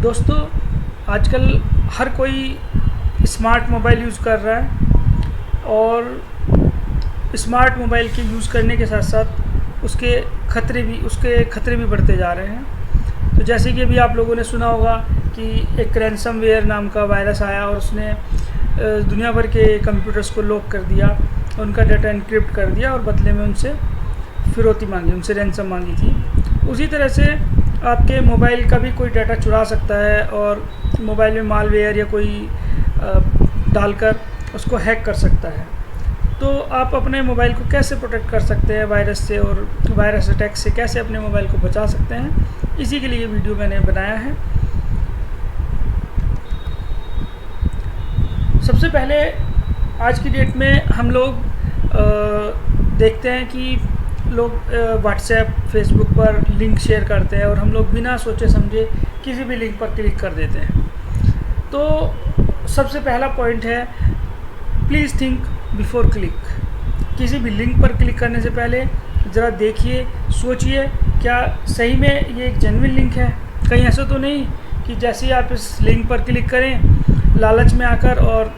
दोस्तों, आजकल हर कोई स्मार्ट मोबाइल यूज़ कर रहा है और स्मार्ट मोबाइल के यूज़ करने के साथ साथ उसके खतरे भी बढ़ते जा रहे हैं। तो जैसे कि अभी आप लोगों ने सुना होगा कि एक रैनसमवेयर नाम का वायरस आया और उसने दुनिया भर के कंप्यूटर्स को लॉक कर दिया, उनका डाटा एनक्रिप्ट कर दिया और बदले में उनसे फिरौती मांगी, उनसे रैनसम मांगी थी। उसी तरह से आपके मोबाइल का भी कोई डाटा चुरा सकता है और मोबाइल में मालवेयर या कोई डालकर उसको हैक कर सकता है। तो आप अपने मोबाइल को कैसे प्रोटेक्ट कर सकते हैं वायरस से, और वायरस अटैक से कैसे अपने मोबाइल को बचा सकते हैं, इसी के लिए वीडियो मैंने बनाया है। सबसे पहले आज की डेट में हम लोग देखते हैं कि लोग व्हाट्सएप, फेसबुक पर लिंक शेयर करते हैं और हम लोग बिना सोचे समझे किसी भी लिंक पर क्लिक कर देते हैं। तो सबसे पहला पॉइंट है, प्लीज़ थिंक बिफोर क्लिक। किसी भी लिंक पर क्लिक करने से पहले ज़रा देखिए, सोचिए क्या सही में ये एक जेन्युइन लिंक है। कहीं ऐसा तो नहीं कि जैसे ही आप इस लिंक पर क्लिक करें लालच में आकर और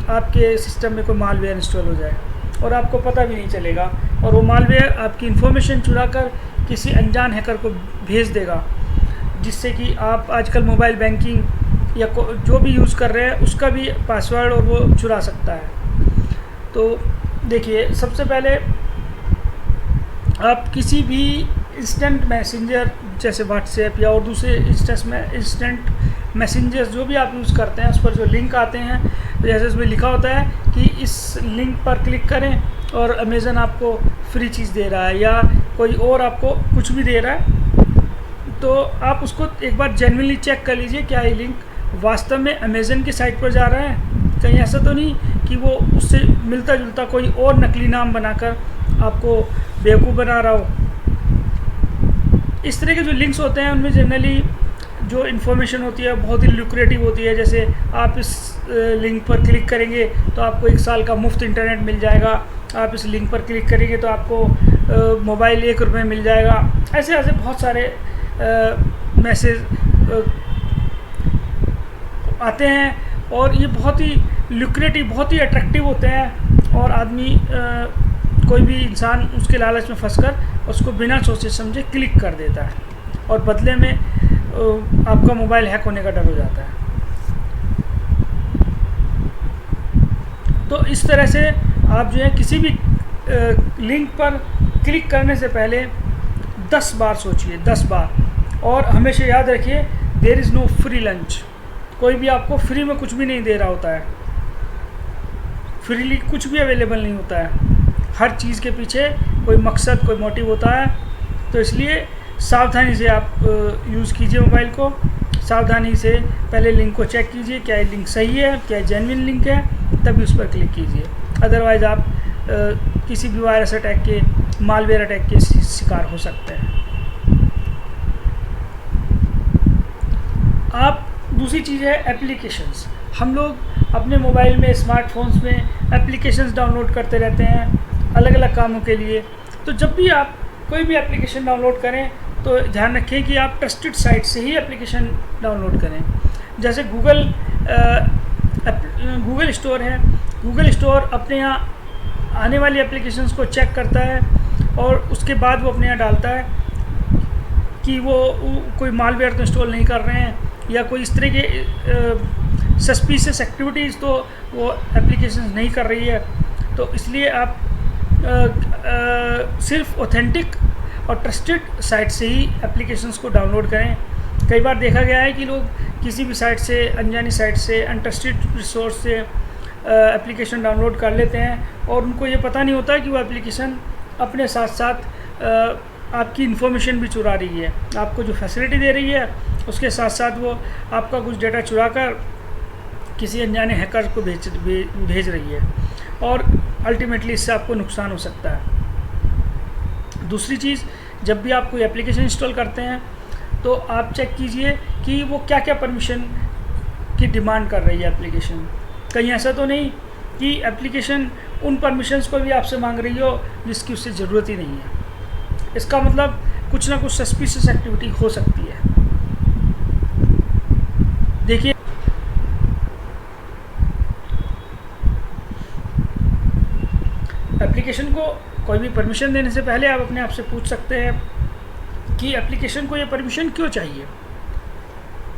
आपके सिस्टम में कोई मालवेयर इंस्टॉल हो जाए और आपको पता भी नहीं चलेगा, और वो मालवेयर आपकी इन्फॉर्मेशन चुरा कर किसी अनजान हैकर को भेज देगा, जिससे कि आप आजकल मोबाइल बैंकिंग या जो भी यूज़ कर रहे हैं उसका भी पासवर्ड और वो चुरा सकता है। तो देखिए, सबसे पहले आप किसी भी इंस्टेंट मैसेंजर जैसे व्हाट्सएप या और दूसरे इंस्टेंट मैसेंजर्स जो भी आप यूज़ करते हैं उस पर जो लिंक आते हैं, जैसे उसमें लिखा होता है कि इस लिंक पर क्लिक करें और अमेज़न आपको फ्री चीज़ दे रहा है या कोई और आपको कुछ भी दे रहा है, तो आप उसको एक बार जेन्युइनली चेक कर लीजिए क्या ये लिंक वास्तव में अमेज़न की साइट पर जा रहा है। कहीं ऐसा तो नहीं कि वो उससे मिलता जुलता कोई और नकली नाम बनाकर आपको बेवकूफ़ बना रहा हो। इस तरह के जो लिंक्स होते हैं उनमें जनरली जो इन्फॉर्मेशन होती है बहुत ही लुक्रेटिव होती है। जैसे आप इस लिंक पर क्लिक करेंगे तो आपको 1 साल का मुफ्त इंटरनेट मिल जाएगा, आप इस लिंक पर क्लिक करेंगे तो आपको मोबाइल 1 रुपये मिल जाएगा। ऐसे ऐसे बहुत सारे मैसेज आते हैं और ये बहुत ही लुक्रेटिव, बहुत ही अट्रैक्टिव होते हैं और आदमी कोई भी इंसान उसके लालच में फंसकर उसको बिना सोचे समझे क्लिक कर देता है और बदले में आपका मोबाइल हैक होने का डर हो जाता है। तो इस तरह से आप जो है किसी भी लिंक पर क्लिक करने से पहले 10 बार सोचिए, 10 बार। और हमेशा याद रखिए, there is no free lunch. कोई भी आपको फ्री में कुछ भी नहीं दे रहा होता है, फ्रीली कुछ भी अवेलेबल नहीं होता है। हर चीज़ के पीछे कोई मकसद, कोई मोटिव होता है। तो इसलिए सावधानी से आप यूज़ कीजिए मोबाइल को। सावधानी से पहले लिंक को चेक कीजिए, क्या ये लिंक सही है, क्या जेन्युइन लिंक है, तभी उस पर क्लिक कीजिए। अदरवाइज़ आप किसी भी वायरस अटैक के, मालवेयर अटैक के शिकार हो सकते हैं। आप दूसरी चीज़ है एप्लीकेशंस। हम लोग अपने मोबाइल में, स्मार्टफोन्स में एप्लीकेशंस डाउनलोड करते रहते हैं अलग अलग कामों के लिए। तो जब भी आप कोई भी एप्लीकेशन डाउनलोड करें तो ध्यान रखें कि आप ट्रस्टेड साइट से ही एप्लीकेशन डाउनलोड करें। जैसे गूगल स्टोर है, गूगल स्टोर अपने यहाँ आने वाली एप्लीकेशंस को चेक करता है और उसके बाद वो अपने यहाँ डालता है कि वो कोई मालवेयर तो इंस्टॉल नहीं कर रहे हैं या कोई इस तरह के सस्पिशियस एक्टिविटीज़ तो वो एप्लीकेशंस नहीं कर रही है। तो इसलिए आप सिर्फ ऑथेंटिक और ट्रस्टेड साइट से ही एप्लीकेशंस को डाउनलोड करें। कई बार देखा गया है कि लोग किसी भी साइट से, अनजानी साइट से, अनट्रस्टेड रिसोर्स से एप्लीकेशन डाउनलोड कर लेते हैं और उनको ये पता नहीं होता कि वो एप्लीकेशन अपने साथ साथ आपकी इन्फॉर्मेशन भी चुरा रही है। आपको जो फैसिलिटी दे रही है उसके साथ साथ वो आपका कुछ डाटा चुरा कर किसी अनजाने हैकर को भेज रही है और अल्टीमेटली इससे आपको नुकसान हो सकता है। दूसरी चीज़, जब भी आप कोई एप्लीकेशन इंस्टॉल करते हैं तो आप चेक कीजिए कि वो क्या क्या परमिशन की डिमांड कर रही है एप्लीकेशन। कहीं ऐसा तो नहीं कि एप्लीकेशन उन परमिशंस को भी आपसे मांग रही हो जिसकी उससे ज़रूरत ही नहीं है। इसका मतलब कुछ ना कुछ सस्पिशियस एक्टिविटी हो सकती है। देखिए, एप्लीकेशन को कोई भी परमिशन देने से पहले आप अपने आप से पूछ सकते हैं कि एप्लीकेशन को ये परमिशन क्यों चाहिए,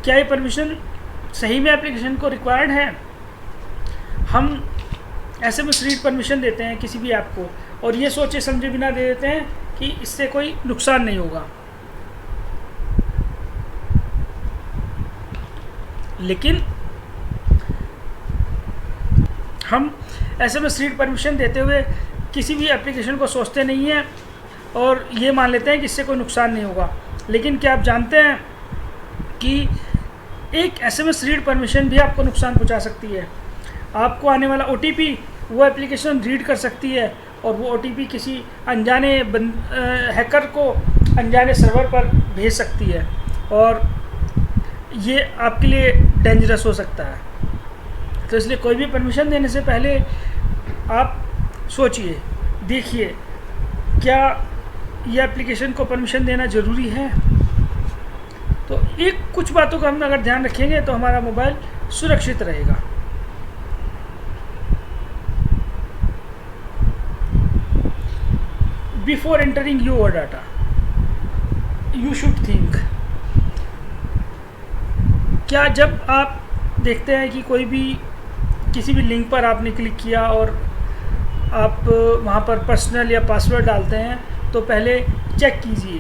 क्या ये परमिशन सही में एप्लीकेशन को रिक्वायर्ड है। हम ऐसे में फ्री परमिशन देते हैं किसी भी ऐप को, और ये सोचे समझे बिना दे देते हैं कि इससे कोई नुकसान नहीं होगा। लेकिन हम ऐसे में फ्री परमिशन देते हुए किसी भी एप्लीकेशन को सोचते नहीं हैं और ये मान लेते हैं कि इससे कोई नुकसान नहीं होगा। लेकिन क्या आप जानते हैं कि एक SMS रीड परमिशन भी आपको नुकसान पहुंचा सकती है। आपको आने वाला OTP वो एप्लीकेशन रीड कर सकती है और वो OTP किसी अनजाने हैकर को अनजाने सर्वर पर भेज सकती है, और ये आपके लिए डेंजरस हो सकता है। तो इसलिए कोई भी परमिशन देने से पहले आप सोचिए, देखिए क्या ये एप्लीकेशन को परमिशन देना ज़रूरी है। तो एक कुछ बातों का हम अगर ध्यान रखेंगे तो हमारा मोबाइल सुरक्षित रहेगा। Before entering your data you should think, क्या जब आप देखते हैं कि कोई भी किसी भी लिंक पर आपने क्लिक किया और आप वहाँ पर पर्सनल या पासवर्ड डालते हैं तो पहले चेक कीजिए,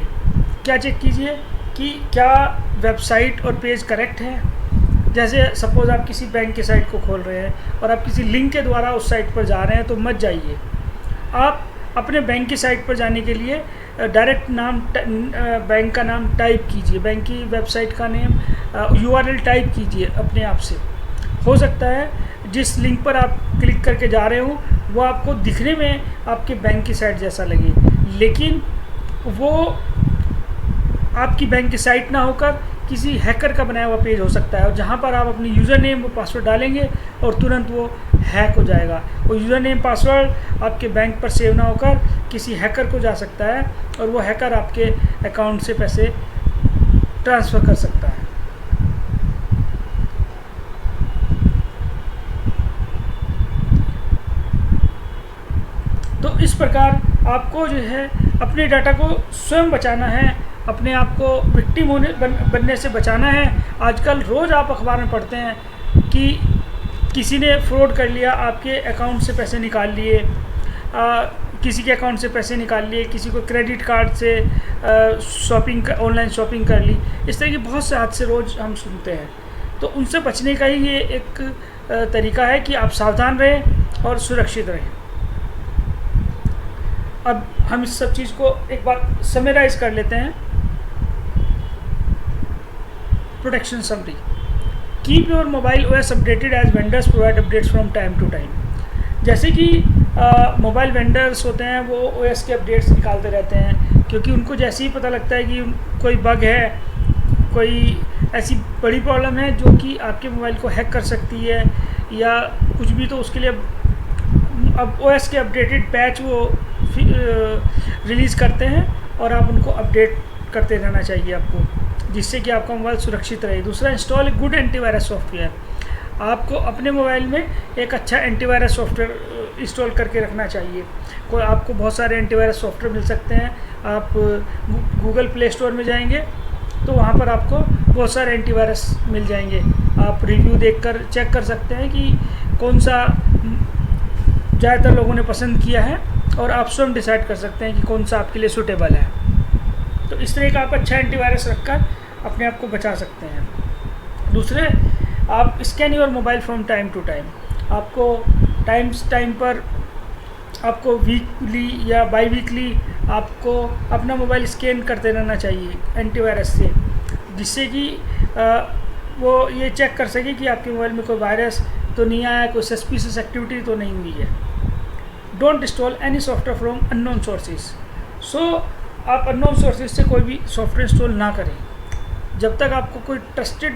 क्या चेक कीजिए कि क्या वेबसाइट और पेज करेक्ट है। जैसे सपोज़ आप किसी बैंक की साइट को खोल रहे हैं और आप किसी लिंक के द्वारा उस साइट पर जा रहे हैं तो मत जाइए। आप अपने बैंक की साइट पर जाने के लिए डायरेक्ट बैंक का नाम टाइप कीजिए, बैंक की वेबसाइट का नेम URL टाइप कीजिए अपने आप से। हो सकता है जिस लिंक पर आप क्लिक करके जा रहे हो वो आपको दिखने में आपके बैंक की साइट जैसा लगे, लेकिन वो आपकी बैंक की साइट ना होकर किसी हैकर का बनाया हुआ पेज हो सकता है, और जहाँ पर आप अपनी यूज़र नेम व पासवर्ड डालेंगे और तुरंत वो हैक हो जाएगा। वो यूज़र नेम पासवर्ड आपके बैंक पर सेव ना होकर किसी हैकर को जा सकता है और वो हैकर आपके अकाउंट से पैसे ट्रांसफ़र कर सकता है। तो इस प्रकार आपको जो है अपने डाटा को स्वयं बचाना है, अपने आप को विक्टिम बनने से बचाना है। आजकल रोज़ आप अखबार में पढ़ते हैं कि किसी ने फ्रॉड कर लिया, आपके अकाउंट से पैसे निकाल लिए, किसी के अकाउंट से पैसे निकाल लिए, किसी को क्रेडिट कार्ड से ऑनलाइन शॉपिंग कर ली। इस तरह की बहुत से हादसे रोज़ हम सुनते हैं। तो उनसे बचने का ही ये एक तरीका है कि आप सावधान रहें और सुरक्षित रहें। अब हम इस सब चीज़ को एक बार समराइज़ कर लेते हैं। Protection summary, keep your mobile OS updated as vendors provide updates from time to time. जैसे कि मोबाइल वेंडर्स होते हैं वो OS के अपडेट्स निकालते रहते हैं, क्योंकि उनको जैसे ही पता लगता है कि कोई बग है, कोई ऐसी बड़ी प्रॉब्लम है जो कि आपके मोबाइल को हैक कर सकती है या कुछ भी, तो उसके लिए अब OS के अपडेटेड पैच वो रिलीज़ करते हैं और आप उनको अपडेट करते रहना चाहिए आपको, जिससे कि आपका मोबाइल सुरक्षित रहे। दूसरा, इंस्टॉल गुड एंटीवायरस सॉफ्टवेयर। आपको अपने मोबाइल में एक अच्छा एंटीवायरस सॉफ्टवेयर इंस्टॉल करके रखना चाहिए। कोई आपको बहुत सारे एंटीवायरस सॉफ्टवेयर मिल सकते हैं। आप गूगल प्ले स्टोर में जाएंगे तो वहाँ पर आपको बहुत सारे एंटीवायरस मिल जाएंगे। आप रिव्यू देखकर चेक कर सकते हैं कि कौन सा ज़्यादातर लोगों ने पसंद किया है, और आप स्वयं डिसाइड कर सकते हैं कि कौन सा आपके लिए सूटेबल है। तो इस तरह का आप अच्छा एंटीवायरस रखकर अपने आप को बचा सकते हैं। दूसरे, आप scan your mobile from time to time. आपको टाइम पर आपको वीकली या बाई वीकली आपको अपना मोबाइल स्कैन करते रहना चाहिए एंटीवायरस से, जिससे कि वो ये चेक कर सके कि आपके मोबाइल में कोई वायरस तो नहीं आया, कोई सस्पिशियस एक्टिविटी तो नहीं हुई है। Don't install any software from unknown sources. So आप अननोन सोर्सेज से कोई भी सॉफ्टवेयर इंस्टॉल ना करें जब तक आपको कोई ट्रस्टेड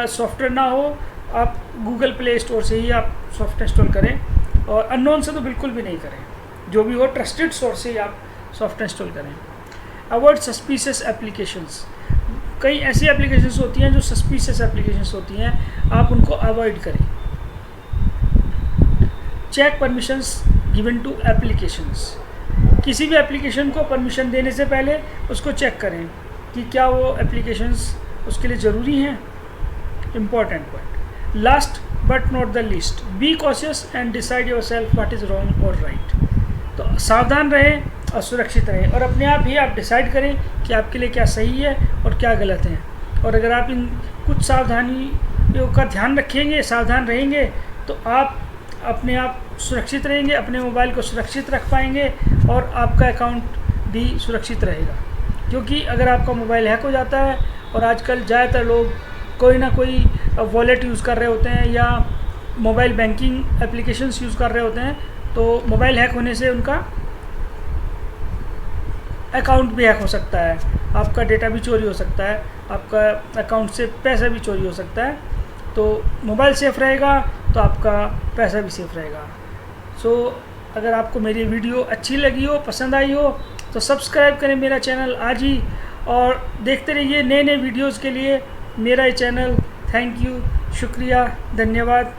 सॉफ्टवेयर ना हो। आप गूगल प्ले स्टोर से ही आप सॉफ्टवेयर इंस्टॉल करें, और अननोन से तो बिल्कुल भी नहीं करें। जो भी हो ट्रस्टेड सोर्स से ही आप सॉफ्टवेयर इंस्टॉल करें। Avoid suspicious applications. कई ऐसी एप्लीकेशंस होती हैं जो सस्पिशियस एप्लीकेशंस होती हैं, आप उनको अवॉइड करें। Check permissions given to applications. किसी भी एप्लीकेशन को परमिशन देने से पहले उसको चेक करें कि क्या वो एप्लीकेशंस उसके लिए ज़रूरी हैं। Important point. Last but not the least, be cautious and decide your self what is wrong और राइट। तो सावधान रहें और सुरक्षित रहें, और अपने आप ही आप डिसाइड करें कि आपके लिए क्या सही है और क्या गलत है। और अगर आप इन कुछ सावधानियों का ध्यान रखेंगे, सावधान रहेंगे, तो आप अपने आप सुरक्षित रहेंगे, अपने मोबाइल को सुरक्षित रख पाएंगे और आपका अकाउंट भी सुरक्षित रहेगा। क्योंकि अगर आपका मोबाइल हैक हो जाता है, और आजकल ज़्यादातर लोग कोई ना कोई वॉलेट यूज़ कर रहे होते हैं या मोबाइल बैंकिंग एप्लीकेशंस यूज़ कर रहे होते हैं, तो मोबाइल हैक होने से उनका अकाउंट भी हैक हो सकता है, आपका डेटा भी चोरी हो सकता है, आपका अकाउंट से पैसा भी चोरी हो सकता है। तो मोबाइल सेफ़ रहेगा तो आपका पैसा भी सेफ़ रहेगा। सो अगर आपको मेरी वीडियो अच्छी लगी हो, पसंद आई हो, तो सब्सक्राइब करें मेरा चैनल आज ही, और देखते रहिए नए नए वीडियोज़ के लिए मेरा ये चैनल। थैंक यू, शुक्रिया, धन्यवाद।